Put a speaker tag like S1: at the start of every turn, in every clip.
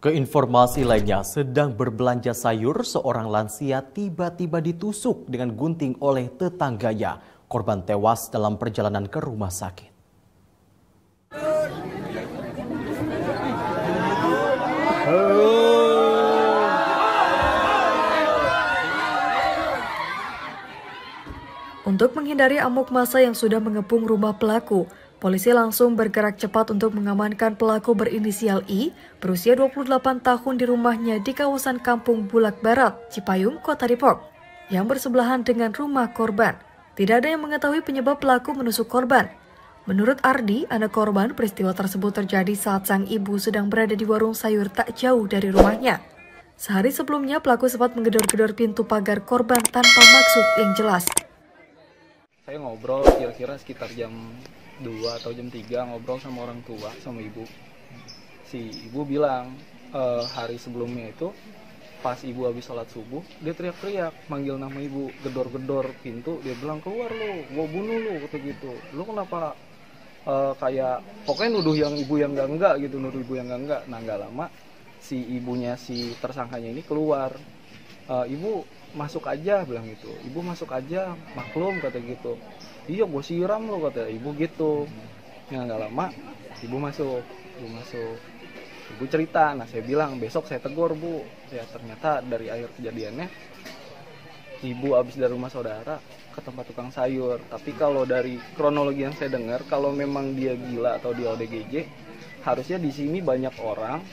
S1: Keinformasi lainnya, sedang berbelanja sayur, seorang lansia tiba-tiba ditusuk dengan gunting oleh tetangganya. Korban tewas dalam perjalanan ke rumah sakit.
S2: Untuk menghindari amuk massa yang sudah mengepung rumah pelaku, polisi langsung bergerak cepat untuk mengamankan pelaku berinisial I berusia 28 tahun di rumahnya di kawasan Kampung Bulak Barat, Cipayung, Kota Depok, yang bersebelahan dengan rumah korban. Tidak ada yang mengetahui penyebab pelaku menusuk korban. Menurut Ardi, anak korban, peristiwa tersebut terjadi saat sang ibu sedang berada di warung sayur tak jauh dari rumahnya. Sehari sebelumnya, pelaku sempat menggedor-gedor pintu pagar korban tanpa maksud yang jelas.
S3: Saya ngobrol kira-kira sekitar jam 2 atau jam 3 ngobrol sama orang tua, sama ibu. Si ibu bilang hari sebelumnya itu pas ibu habis sholat subuh, dia teriak-teriak manggil nama ibu, gedor-gedor pintu, dia bilang keluar lo, gua bunuh lo, kata gitu. Lo kenapa kayak pokoknya nuduh yang ibu yang enggak gitu, nuduh ibu yang enggak. Nah, nggak lama si ibunya si tersangkanya ini keluar. Ibu masuk aja, bilang gitu. Ibu masuk aja, maklum, kata gitu. Iya, gue siram lo, kata ibu gitu. Ya, nggak lama ibu masuk. Ibu cerita. Nah, saya bilang besok saya tegur, Bu. Ya, ternyata dari akhir kejadiannya ibu habis dari rumah saudara ke tempat tukang sayur. Tapi kalau dari kronologi yang saya dengar, kalau memang dia gila atau dia ODGJ, harusnya di sini banyak orang.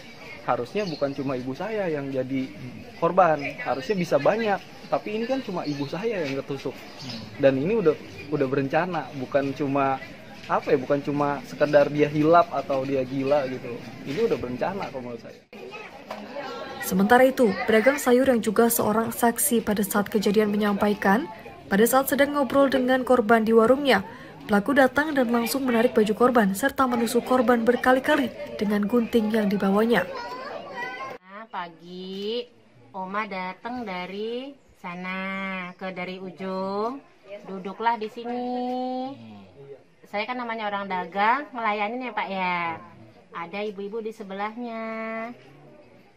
S3: Harusnya bukan cuma ibu saya yang jadi korban, harusnya bisa banyak. Tapi ini kan cuma ibu saya yang ketusuk. Dan ini udah berencana, bukan cuma bukan cuma sekedar dia hilap atau dia gila gitu. Ini udah berencana kalau menurut saya.
S2: Sementara itu, pedagang sayur yang juga seorang saksi pada saat kejadian menyampaikan, pada saat sedang ngobrol dengan korban di warungnya, pelaku datang dan langsung menarik baju korban serta menusuk korban berkali-kali dengan gunting yang dibawanya.
S4: Pagi, Oma datang dari sana dari ujung, duduklah di sini. Saya kan namanya orang dagang, ngelayanin ya Pak ya. Ada ibu-ibu di sebelahnya.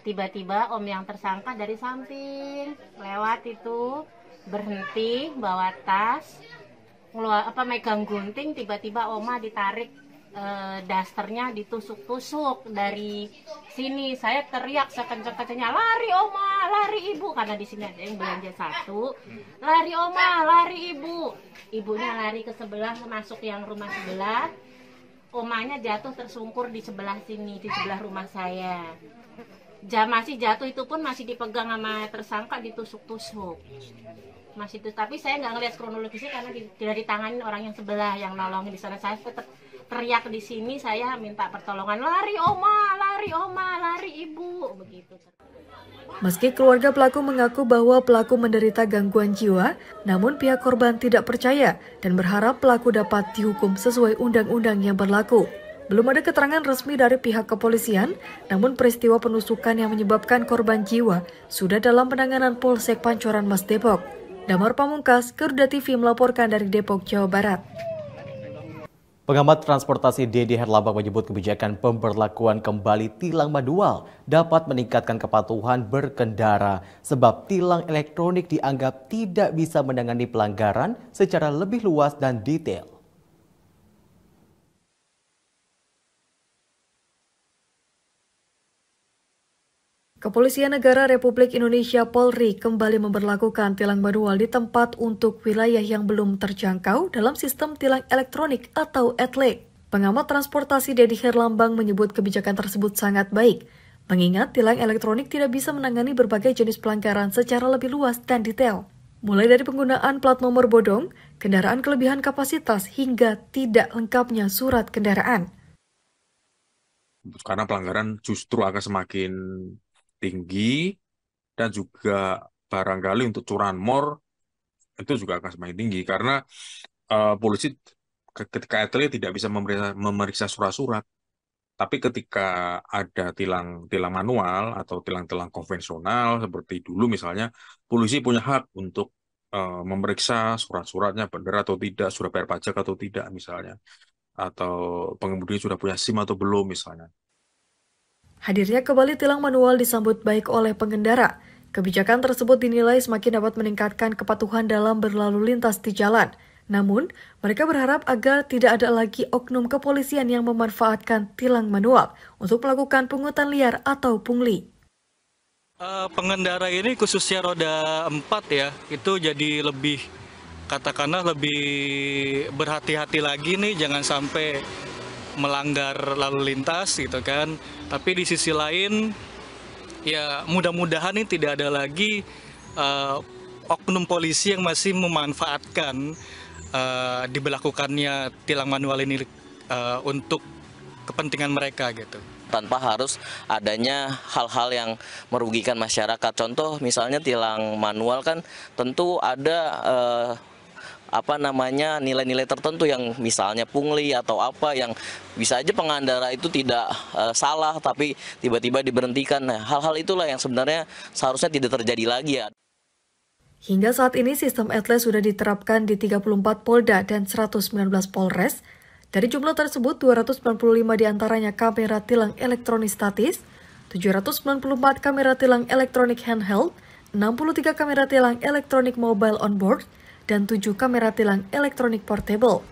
S4: Tiba-tiba Om yang tersangka dari samping lewat itu, berhenti bawa tas, megang gunting. Tiba-tiba Oma ditarik dasternya, ditusuk-tusuk dari sini. Saya teriak sekencang-kencangnya, lari Oma, lari ibu, karena di sini ada yang belanja satu. Lari Oma, lari ibu. Ibunya lari ke sebelah, masuk yang rumah sebelah. Omanya jatuh tersungkur di sebelah sini, di sebelah rumah saya. Masih jatuh itu pun masih dipegang sama tersangka, ditusuk-tusuk. Masih itu, tapi saya nggak ngeliat kronologisnya karena tidak ditangani orang yang sebelah yang nolongin di sana. Saya tetap teriak di sini, saya minta pertolongan, lari Oma, lari ibu, begitu.
S2: Meski keluarga pelaku mengaku bahwa pelaku menderita gangguan jiwa, namun pihak korban tidak percaya dan berharap pelaku dapat dihukum sesuai undang-undang yang berlaku. Belum ada keterangan resmi dari pihak kepolisian, namun peristiwa penusukan yang menyebabkan korban jiwa sudah dalam penanganan Polsek Pancoran Mas Depok. Damar Pamungkas, Garuda TV melaporkan dari Depok, Jawa Barat.
S1: Pengamat transportasi Dedi Herlambang menyebut kebijakan pemberlakuan kembali tilang manual dapat meningkatkan kepatuhan berkendara sebab tilang elektronik dianggap tidak bisa menangani pelanggaran secara lebih luas dan detail.
S2: Kepolisian Negara Republik Indonesia Polri kembali memberlakukan tilang manual di tempat untuk wilayah yang belum terjangkau dalam sistem tilang elektronik atau ETLE. Pengamat transportasi Dedi Herlambang menyebut kebijakan tersebut sangat baik, mengingat tilang elektronik tidak bisa menangani berbagai jenis pelanggaran secara lebih luas dan detail. Mulai dari penggunaan plat nomor bodong, kendaraan kelebihan kapasitas, hingga tidak lengkapnya surat kendaraan.
S5: Karena pelanggaran justru akan semakin tinggi dan juga barangkali untuk curanmor itu juga akan semakin tinggi karena polisi ketika ETLE tidak bisa memeriksa surat-surat, tapi ketika ada tilang manual atau tilang konvensional seperti dulu misalnya, polisi punya hak untuk memeriksa surat-suratnya benar atau tidak, surat bayar pajak atau tidak misalnya, atau pengemudi sudah punya SIM atau belum misalnya.
S2: Hadirnya kembali tilang manual disambut baik oleh pengendara. Kebijakan tersebut dinilai semakin dapat meningkatkan kepatuhan dalam berlalu lintas di jalan. Namun, mereka berharap agar tidak ada lagi oknum kepolisian yang memanfaatkan tilang manual untuk melakukan pungutan liar atau pungli.
S6: Pengendara ini khususnya roda 4 ya, itu jadi lebih, katakanlah lebih berhati-hati lagi nih, jangan sampai melanggar lalu lintas gitu kan. Tapi di sisi lain, ya mudah-mudahan ini tidak ada lagi oknum polisi yang masih memanfaatkan diberlakukannya tilang manual ini untuk kepentingan mereka gitu.
S7: Tanpa harus adanya hal-hal yang merugikan masyarakat. Contoh misalnya tilang manual kan tentu ada nilai-nilai tertentu yang misalnya pungli atau apa yang bisa aja pengendara itu tidak salah tapi tiba-tiba diberhentikan. Nah, hal-hal itulah yang sebenarnya seharusnya tidak terjadi lagi ya.
S2: Hingga saat ini sistem Atlas sudah diterapkan di 34 Polda dan 119 Polres. Dari jumlah tersebut, 295 diantaranya kamera tilang elektronik statis, 794 kamera tilang elektronik handheld, 63 kamera tilang elektronik mobile on board, dan 7 kamera tilang elektronik portable.